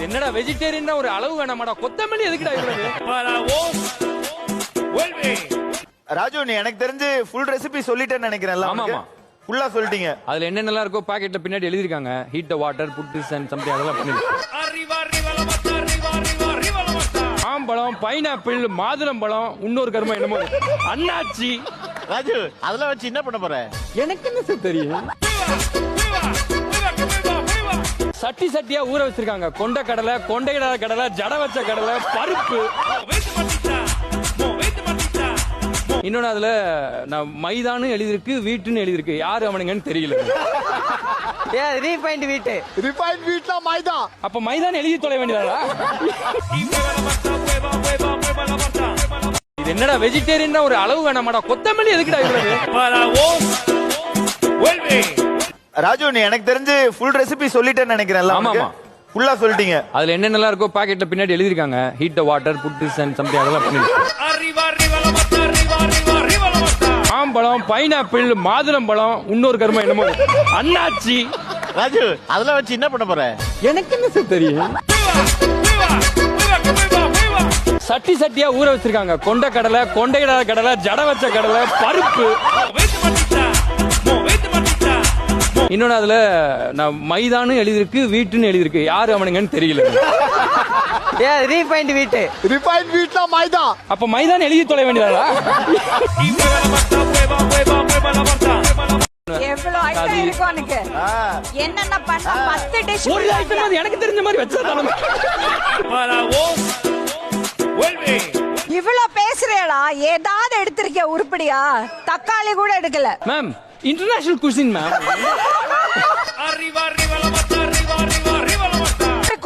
என்னடா வெஜிடேரியன் ஒரு அளவு வேணாமாடா? கொத்தமல்லி எதுக்குடா இவ்வளவு? ராஜு, நீ எனக்கு தெரிஞ்சு ஃபுல் ரெசிபி சொல்லிட்டேன்னு நினைக்கிறேன். ஆமா. ஃபுல்லா சொல்லிட்டீங்க. அதுல என்னென்னலாம் இருக்கோ பாக்கெட்ல பின்னாடி எழுதிருக்காங்க. Heat the water, put this and something அதெல்லாம் பண்ணிருக்காங்க. மாம்பழம், பைனாப்பிள், மாதுளம்பழம், இன்னொரு கருமா என்னமோ அண்ணாச்சி. ராஜு, அதெல்லாம் வச்சு என்ன பண்ண போற? எனக்கு என்ன சார் தெரியும்? சட்டி சட்டியா ஊற வச்சிருக்காங்க. கொண்ட கடலை, கொண்டையிடாத கடலை, ஜட வச்ச கடலை, பருப்பு. இன்னொன்னு அதுல நான் மைதான்னு எழுதிருக்கு, வீட்டுன்னு எழுதிருக்கு. யாரு அவனுங்கன்னு தெரியல. ரீஃபைண்ட் வீட்டு. ரிஃபைண்ட் வீட்ல மைதா. அப்ப மைதான் எழுதி தொலை வேண்டியதா? இது என்னடா வெஜிடேரியன் ஒரு அளவு வேணாமாடா? கொத்தமல்லி எதுக்குடா இவ்வளவு? ராஜு, நீ எனக்கு தெரிஞ்சு ஃபுல் ரெசிபி சொல்லிட்டேன்னு நினைக்கிறேன். ஆமா. ஃபுல்லா சொல்லிட்டீங்க. அதுல என்னென்னலாம் இருக்கோ பாக்கெட்ல பின்னாடி எழுதிருக்காங்க. Heat the water, put this and something அதெல்லாம் பண்ணிருக்காங்க. மாம்பழம், பைனாப்பிள், மாதுளம்பழம், இன்னொரு கருமா என்னமோ அண்ணாச்சி. ராஜு, அதெல்லாம் வச்சு என்ன பண்ண போற? எனக்கு என்ன சார் தெரியும்? சட்டி சட்டியா ஊற வச்சிருக்காங்க. கொண்ட கடலை, கொண்டையிடாத கடலை, ஜட வச்ச கடலை, பருப்பு. இன்னொன்னு அதுல நான் மைதான்னு எழுதிருக்கு, வீட்டுன்னு எழுதிருக்கு. யாரு அவனுங்கன்னு தெரியல. ரீஃபைண்ட் வீட்டு. ரிஃபைண்ட் வீட்ல மைதா. அப்ப மைதான் எழுதி தொலை வேண்டியதா? எவ்வளவு ஐட்டம் இருக்கு உனக்கு? என்னென்ன பண்ண 10 டிஷ். ஒரு ஐட்டம் அது எனக்கு தெரிஞ்ச மாதிரி வச்சா. இவ்வளவு பேசுறேடா, ஏதாவது எடுத்திருக்கிய உருப்படியா? தக்காளி கூட எடுக்கல. Ma'am, international cuisine ma'am.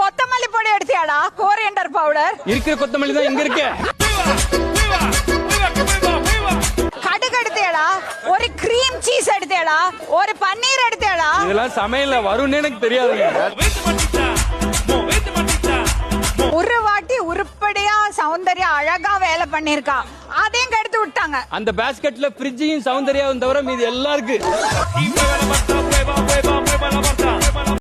கொத்தமல்லி பொடி எடுத்தியாடா? Coriander powder. இருக்கிற கொத்தமல்லி தான் இங்க இருக்கு. கடுகு எடுத்தியாடா? ஒரு கிரீம் சீஸ் எடுத்தியாடா? ஒரு பன்னீர் எடுத்தியாடா? இதெல்லாம் சமையல்ல வரும்னு எனக்கு தெரியாதுங்க. ஒரு வாட்டி உருப்படியா சௌந்தர்யா அழகா வேலை பண்ணிருக்கா, அதையும் கெடுத்து விட்டாங்க. அந்த பாஸ்கெட்ல ஃப்ரிட்ஜையும் சௌந்தர்யாவும் தவிர மீது எல்லாம் இருக்கு.